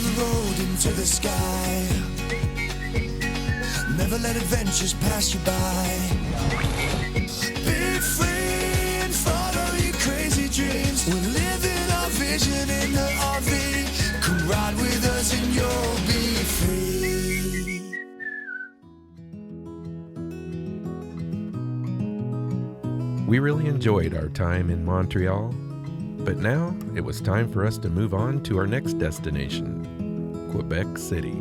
the road into the sky. Never let adventures pass you by. Be free and follow your crazy dreams. We're living our vision in the RV. Come ride with us and you'll be free. We really enjoyed our time in Montreal, but now it was time for us to move on to our next destination, Quebec City.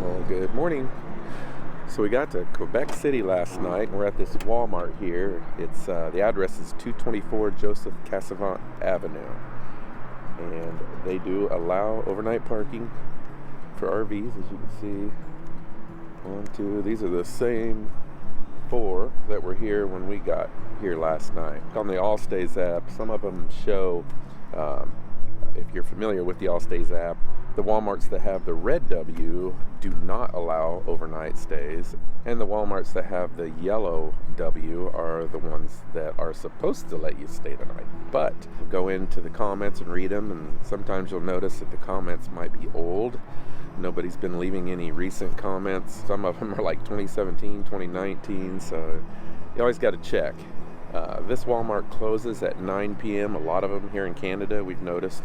Well, good morning. So we got to Quebec City last night. We're at this Walmart here. It's the address is 224 Joseph Cassavant Avenue. And they do allow overnight parking for RVs, as you can see. 1, 2, these are the same 4 that were here when we got here last night. On the All Stays app, some of them show, if you're familiar with the All Stays app, the Walmarts that have the red W do not allow overnight stays, and the Walmarts that have the yellow W are the ones that are supposed to let you stay the night. But go into the comments and read them, and sometimes you'll notice that the comments might be old. Nobody's been leaving any recent comments. Some of them are like 2017, 2019, so you always got to check. This Walmart closes at 9 p.m. A lot of them here in Canada, we've noticed,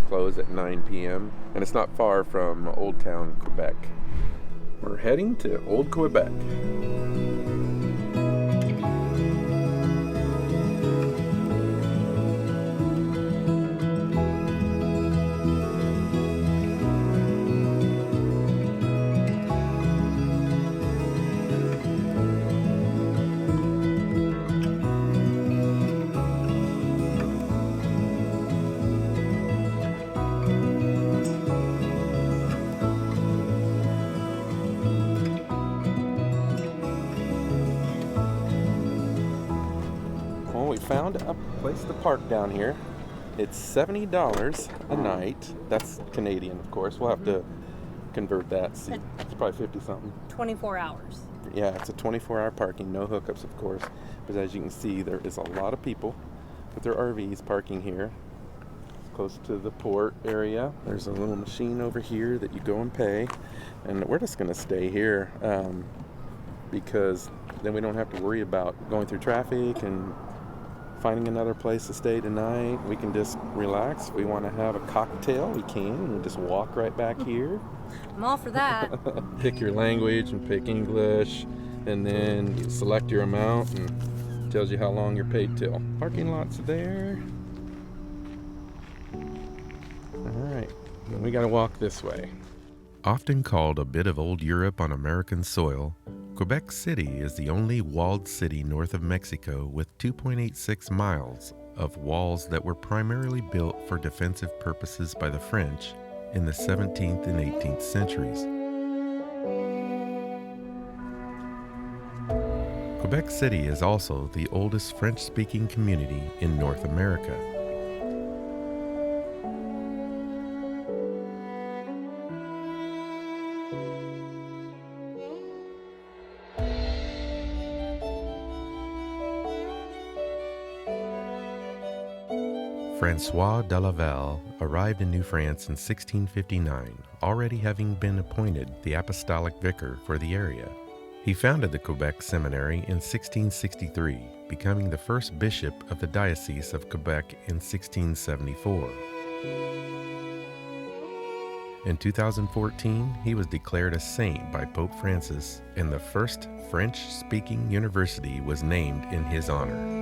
close at 9 p.m. and it's not far from Old Town, Quebec. We're heading to Old Quebec. We found a place to park down here. It's $70 a night. That's Canadian, of course. We'll have to convert that. See, it's probably 50 something. 24 hours. Yeah, it's a 24-hour parking, no hookups, of course. But as you can see, there is a lot of people with their RVs parking here, close to the port area. There's a little machine over here that you go and pay, and we're just going to stay here because then we don't have to worry about going through traffic and finding another place to stay tonight. We can just relax. If we want to have a cocktail, we can. And just walk right back here. I'm all for that. Pick your language and pick English, and then you select your amount and it tells you how long you're paid till. Parking lot's there. All right, then we got to walk this way. Often called a bit of old Europe on American soil, Quebec City is the only walled city north of Mexico with 2.86 miles of walls that were primarily built for defensive purposes by the French in the 17th and 18th centuries. Quebec City is also the oldest French-speaking community in North America. Francois de Laval arrived in New France in 1659, already having been appointed the apostolic vicar for the area. He founded the Quebec Seminary in 1663, becoming the first bishop of the Diocese of Quebec in 1674. In 2014, he was declared a saint by Pope Francis, and the first French-speaking university was named in his honor.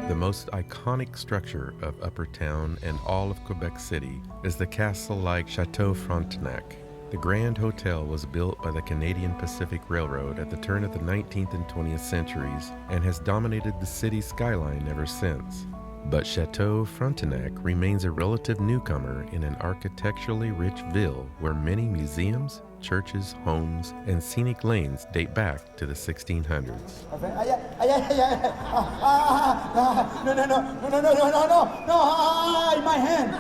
The most iconic structure of Upper Town and all of Quebec City is the castle-like Chateau Frontenac. The Grand Hotel was built by the Canadian Pacific Railroad at the turn of the 19th and 20th centuries and has dominated the city's skyline ever since. But Chateau Frontenac remains a relative newcomer in an architecturally rich ville where many museums, churches, homes, and scenic lanes date back to the 1600s. No, my hand.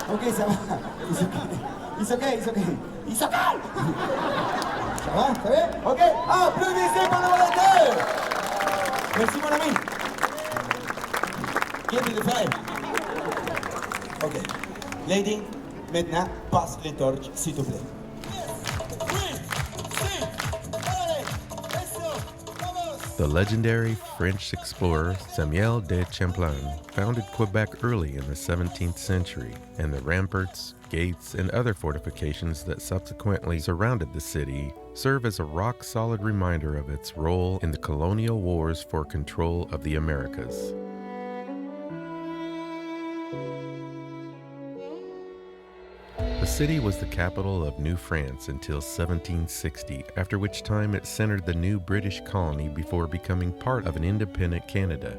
Okay, ça va. It's okay. Ça va, ça va? Ok, applaudissez pour le volontaire. Merci, mon ami. Give me the fire. Ok. Lady, maintenant, passe les torches, s'il te plaît. The legendary French explorer Samuel de Champlain founded Quebec early in the 17th century, and the ramparts, gates, and other fortifications that subsequently surrounded the city serve as a rock-solid reminder of its role in the colonial wars for control of the Americas. The city was the capital of New France until 1760, after which time it centered the new British colony before becoming part of an independent Canada.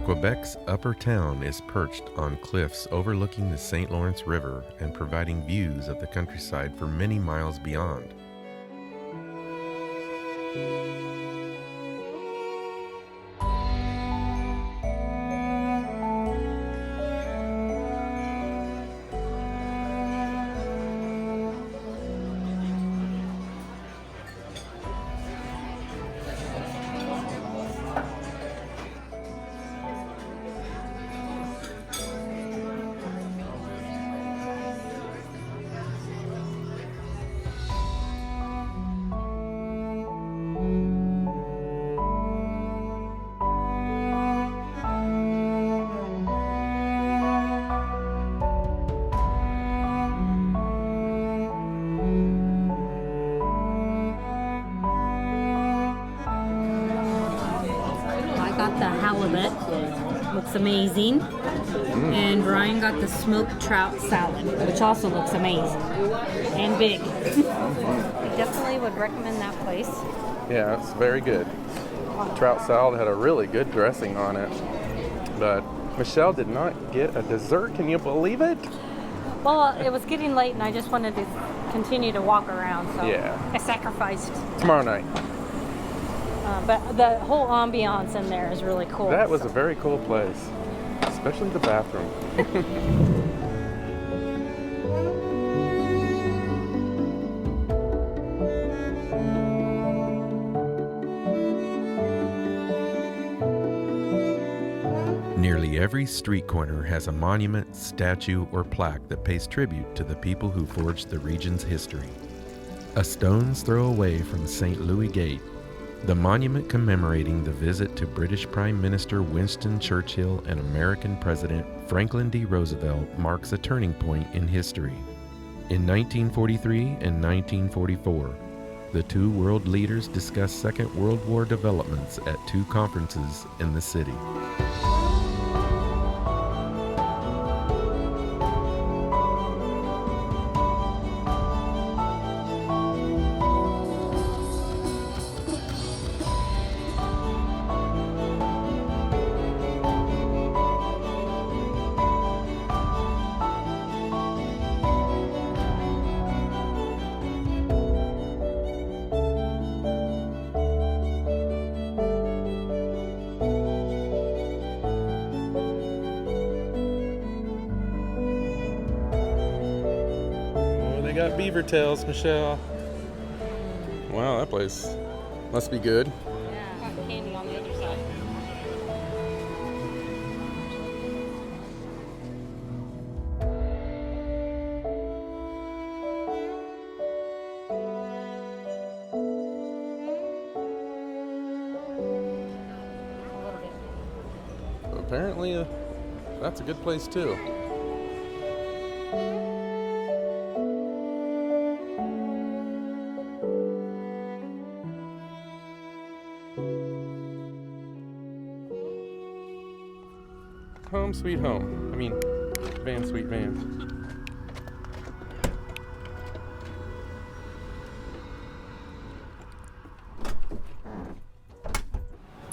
Quebec's upper town is perched on cliffs overlooking the St. Lawrence River and providing views of the countryside for many miles beyond. The halibut looks amazing, and Brian got the smoked trout salad, which also looks amazing and big. I definitely would recommend that place. Yeah, it's very good. Trout salad had a really good dressing on it, but Michelle did not get a dessert. Can you believe it? Well, it was getting late, and I just wanted to continue to walk around, so Yeah. I sacrificed. Tomorrow night. But the whole ambiance in there is really cool. That was a very cool place, especially the bathroom. Nearly every street corner has a monument, statue, or plaque that pays tribute to the people who forged the region's history. A stone's throw away from St. Louis Gate, the monument commemorating the visit to British Prime Minister Winston Churchill and American President Franklin D. Roosevelt marks a turning point in history. In 1943 and 1944, the two world leaders discussed Second World War developments at two conferences in the city. Got beaver tails, Michelle. Wow, that place must be good. Yeah, got candy on the other side. Apparently, that's a good place too. Home sweet home. I mean, van sweet van.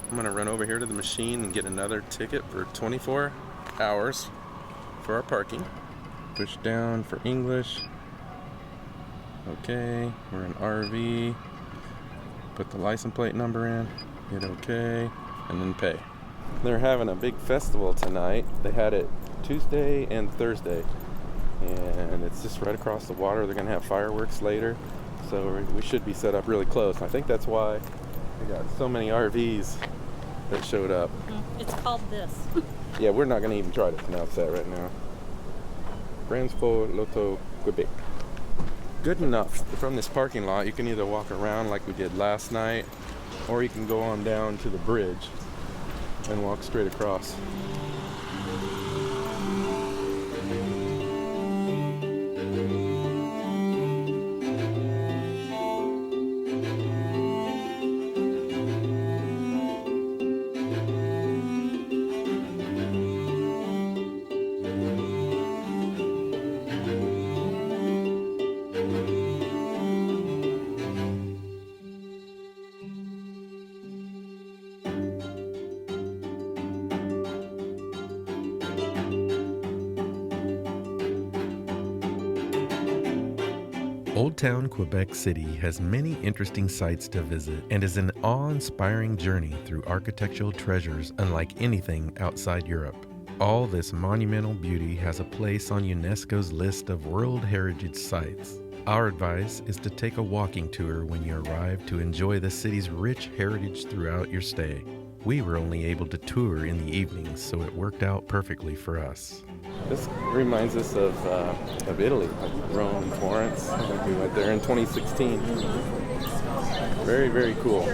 I'm gonna run over here to the machine and get another ticket for 24 hours for our parking. Push down for English. Okay, we're in RV. Put the license plate number in. Hit OK, and then pay. They're having a big festival tonight. They had it Tuesday and Thursday. And it's just right across the water. They're going to have fireworks later. So we should be set up really close. I think that's why they got so many RVs that showed up. It's called this. Yeah, we're not going to even try to pronounce that right now. Bransford, Old Quebec. Good enough. From this parking lot, you can either walk around like we did last night, or you can go on down to the bridge and walk straight across. Old Town Quebec City has many interesting sights to visit and is an awe-inspiring journey through architectural treasures unlike anything outside Europe. All this monumental beauty has a place on UNESCO's list of World Heritage Sites. Our advice is to take a walking tour when you arrive to enjoy the city's rich heritage throughout your stay. We were only able to tour in the evenings, so it worked out perfectly for us. This reminds us of Italy, like Rome and Florence. I think we went there in 2016. Very, very cool.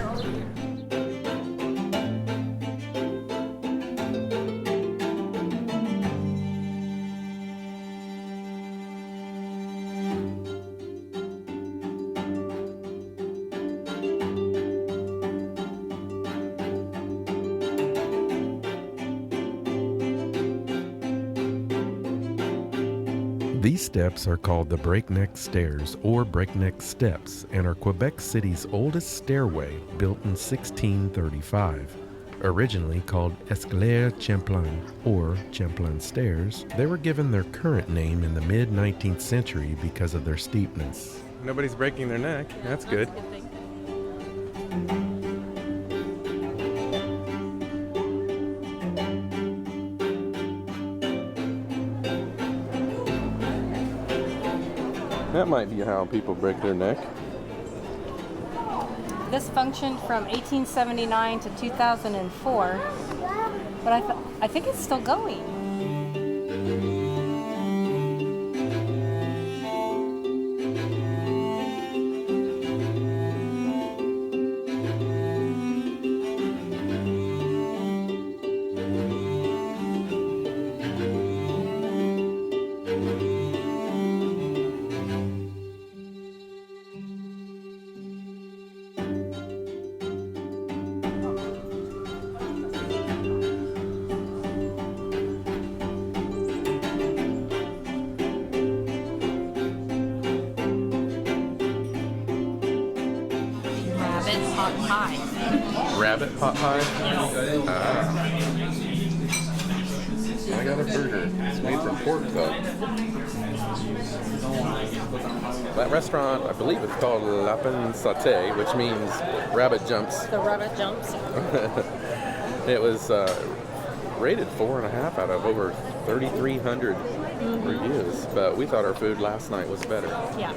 These steps are called the Breakneck Stairs or Breakneck Steps and are Quebec City's oldest stairway, built in 1635. Originally called Escalier Champlain or Champlain Stairs, they were given their current name in the mid-19th century because of their steepness. Nobody's breaking their neck. That's good. That might be how people break their neck. This functioned from 1879 to 2004, but I think it's still going. Pot pie. Rabbit pot pie? I got a burger. It's made from pork though. That restaurant, I believe it's called Lapin Sauté, which means rabbit jumps. The rabbit jumps. It was rated 4.5 out of over 3,300 reviews, but we thought our food last night was better. Yeah.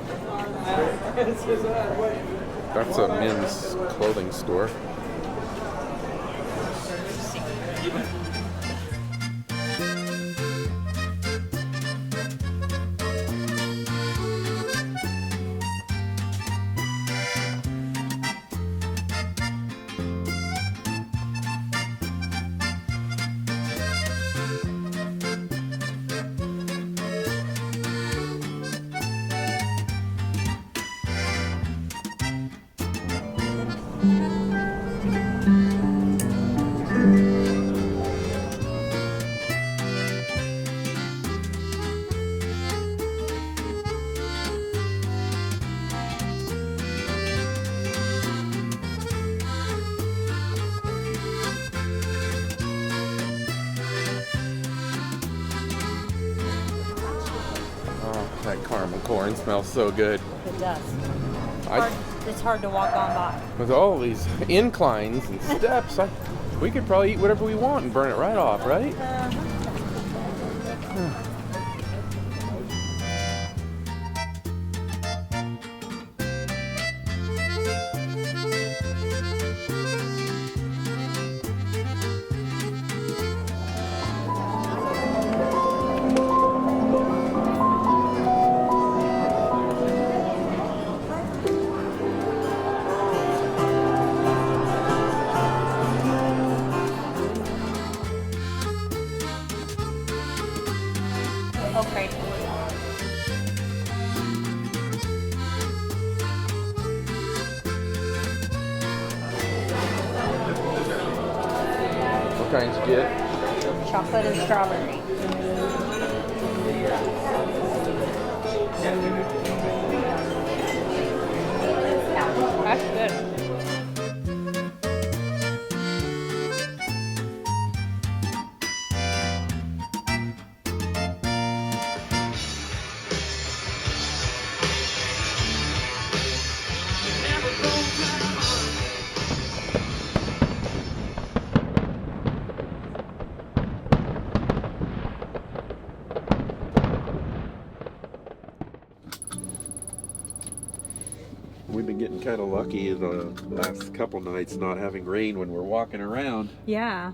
That's a men's clothing store. caramel corn smells so good. It does. It's hard to walk on by. With all these inclines and steps, we could probably eat whatever we want and burn it right off, right? Okay. What kinds you get? Chocolate and strawberry. That's good. We've been getting kind of lucky the last couple nights not having rain when we're walking around. Yeah.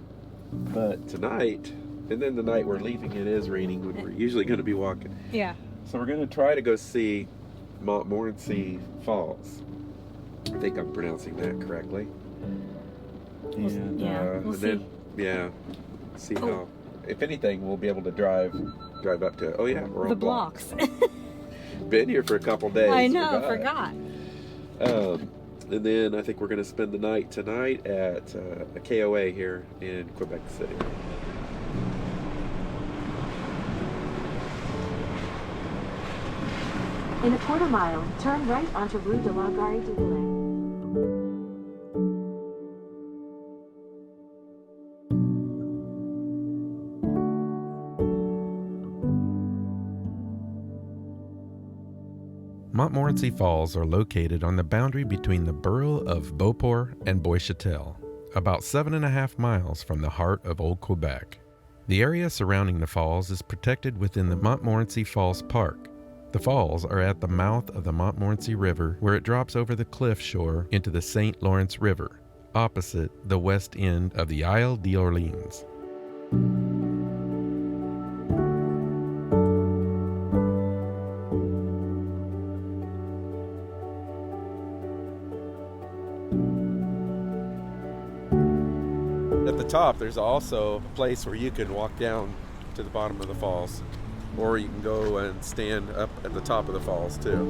But tonight, and then the night we're leaving, it is raining when we're usually going to be walking. Yeah. So we're going to try to go see Montmorency Falls. I think I'm pronouncing that correctly. And, we'll and then, see how, if anything, we'll be able to drive up to, we're on The blocks. Been here for a couple days. I know, forgot. And then I think we're going to spend the night tonight at a KOA here in Quebec City. In a quarter mile, turn right onto Rue de la Gare du Boulay. Montmorency Falls are located on the boundary between the borough of Beauport and Bois-Châtel, about 7.5 miles from the heart of Old Quebec. The area surrounding the falls is protected within the Montmorency Falls Park. The falls are at the mouth of the Montmorency River, where it drops over the cliff shore into the St. Lawrence River, opposite the west end of the Isle d'Orléans. At the top, there's also a place where you can walk down to the bottom of the falls, or you can go and stand up at the top of the falls too.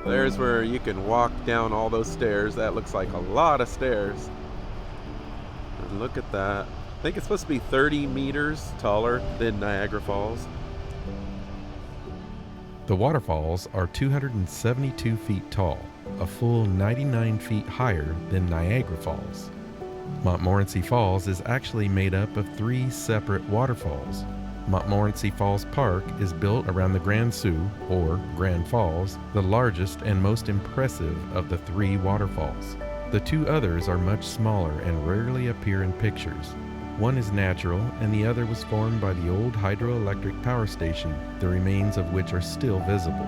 There's where you can walk down all those stairs. That looks like a lot of stairs. And look at that. I think it's supposed to be 30 meters taller than Niagara Falls. The waterfalls are 272 feet tall, a full 99 feet higher than Niagara Falls. Montmorency Falls is actually made up of 3 separate waterfalls. Montmorency Falls Park is built around the Grand Sault, or Grand Falls, the largest and most impressive of the 3 waterfalls. The 2 others are much smaller and rarely appear in pictures. One is natural, and the other was formed by the old hydroelectric power station, the remains of which are still visible.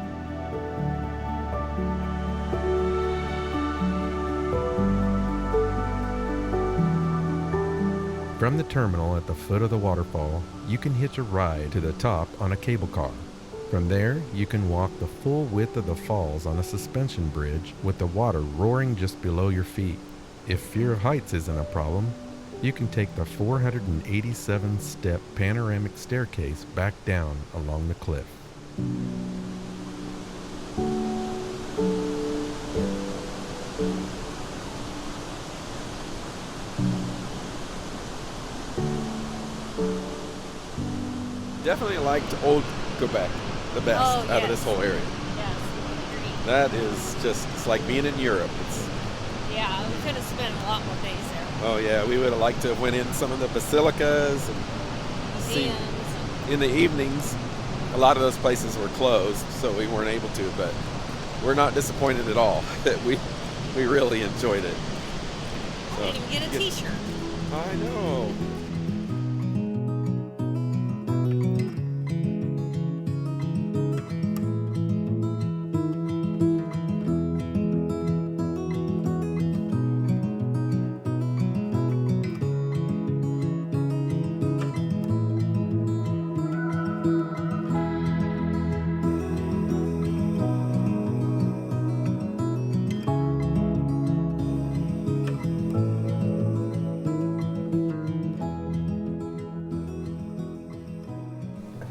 From the terminal at the foot of the waterfall, you can hitch a ride to the top on a cable car. From there, you can walk the full width of the falls on a suspension bridge with the water roaring just below your feet. If fear of heights isn't a problem, you can take the 487-step panoramic staircase back down along the cliff. Definitely liked Old Quebec the best out of this whole area. Yes, That is just, it's like being in Europe. yeah, we could have spent a lot more days there. Oh yeah, we would have liked to have went in some of the basilicas and see. In the evenings, a lot of those places were closed, so we weren't able to, but we're not disappointed at all. we really enjoyed it. So, You can get a t-shirt. I know.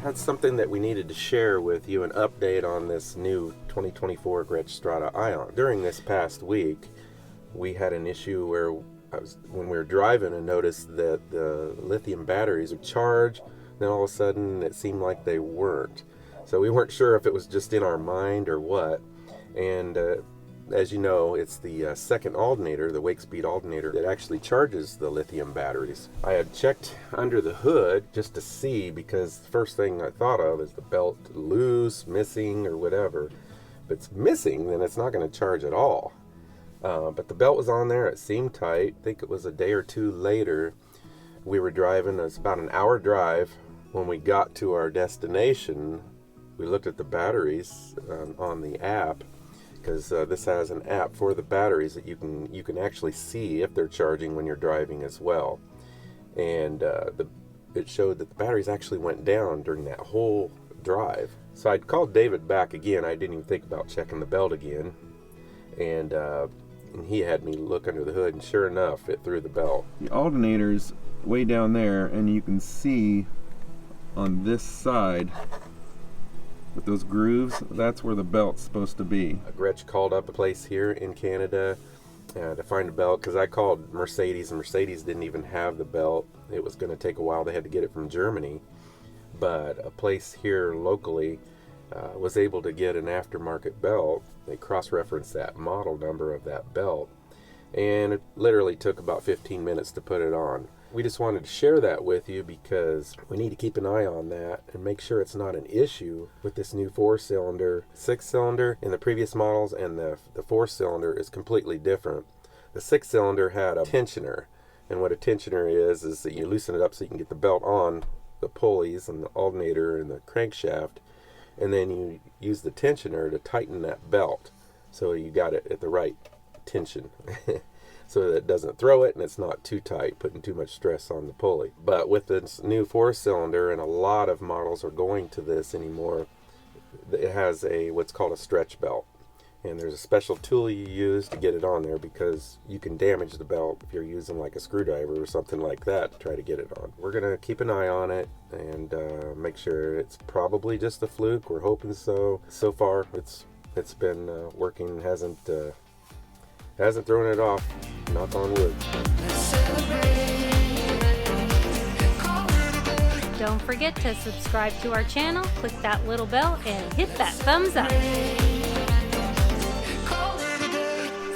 That's something that we needed to share with you, an update on this new 2024 Gretsch Strata Ion. During this past week, we had an issue where when we were driving and noticed that the lithium batteries would charge, then all of a sudden it seemed like they weren't. So we weren't sure if it was just in our mind or what. And as you know, it's the second alternator, the wake speed alternator, that actually charges the lithium batteries. I had checked under the hood just to see, because the first thing I thought of is the belt loose, missing, or whatever. If it's missing, then it's not going to charge at all. But the belt was on there, it seemed tight. I think it was a day or two later. We were driving, it was about an hour drive. When we got to our destination, we looked at the batteries on the app, because this has an app for the batteries that you can actually see if they're charging when you're driving as well. And it showed that the batteries actually went down during that whole drive. So I'd called David back again. I didn't even think about checking the belt again. And he had me look under the hood, and sure enough, it threw the belt. The alternator's way down there, and you can see on this side with those grooves, that's where the belt's supposed to be. Gretsch called up a place here in Canada to find a belt, because I called Mercedes, and Mercedes didn't even have the belt. It was going to take a while. They had to get it from Germany. But a place here locally was able to get an aftermarket belt. They cross-referenced that model number of that belt, and it literally took about 15 minutes to put it on. We just wanted to share that with you because we need to keep an eye on that and make sure it's not an issue with this new 4-cylinder. 6-cylinder in the previous models, and the 4-cylinder is completely different. The 6-cylinder had a tensioner, and what a tensioner is that you loosen it up so you can get the belt on the pulleys and the alternator and the crankshaft, and then you use the tensioner to tighten that belt so you got it at the right tension. So that it doesn't throw it and it's not too tight, putting too much stress on the pulley. But with this new 4-cylinder, and a lot of models are going to this anymore, it has what's called a stretch belt. And there's a special tool you use to get it on there, because you can damage the belt if you're using like a screwdriver or something like that to try to get it on. We're going to keep an eye on it and make sure it's probably just a fluke. We're hoping so. So far, it's been working, hasn't thrown it off. Knock on wood. Don't forget to subscribe to our channel, click that little bell, and hit that thumbs up.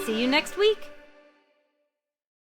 See you next week.